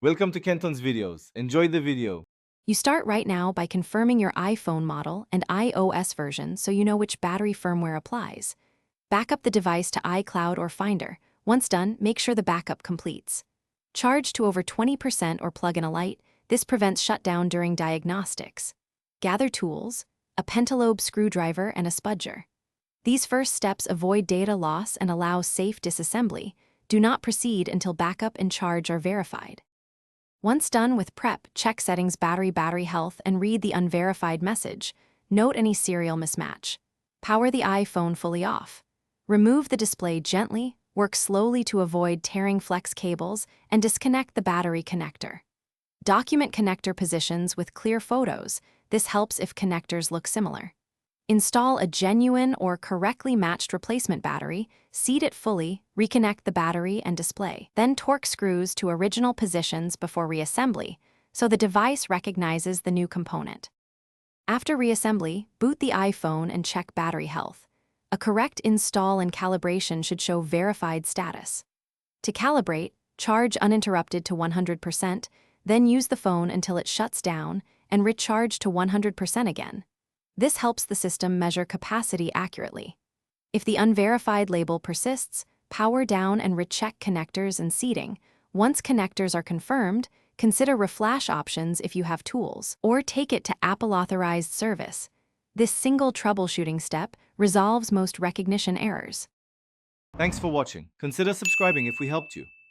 Welcome to Kenton's videos. Enjoy the video. You start right now by confirming your iPhone model and iOS version so you know which battery firmware applies. Back up the device to iCloud or Finder. Once done, make sure the backup completes. Charge to over 20% or plug in a light. This prevents shutdown during diagnostics. Gather tools, a pentalobe screwdriver and a spudger. These first steps avoid data loss and allow safe disassembly. Do not proceed until backup and charge are verified. Once done with prep, check settings battery health and read the unverified message. Note any serial mismatch. Power the iPhone fully off. Remove the display gently, work slowly to avoid tearing flex cables, and disconnect the battery connector. Document connector positions with clear photos. This helps if connectors look similar. Install a genuine or correctly matched replacement battery, seat it fully, reconnect the battery and display. Then torque screws to original positions before reassembly, so the device recognizes the new component. After reassembly, boot the iPhone and check battery health. A correct install and calibration should show verified status. To calibrate, charge uninterrupted to 100%, then use the phone until it shuts down and recharge to 100% again. This helps the system measure capacity accurately. If the unverified label persists, power down and recheck connectors and seating. Once connectors are confirmed, consider reflash options if you have tools, or take it to Apple-authorized service. This single troubleshooting step resolves most recognition errors. Thanks for watching. Consider subscribing if we helped you.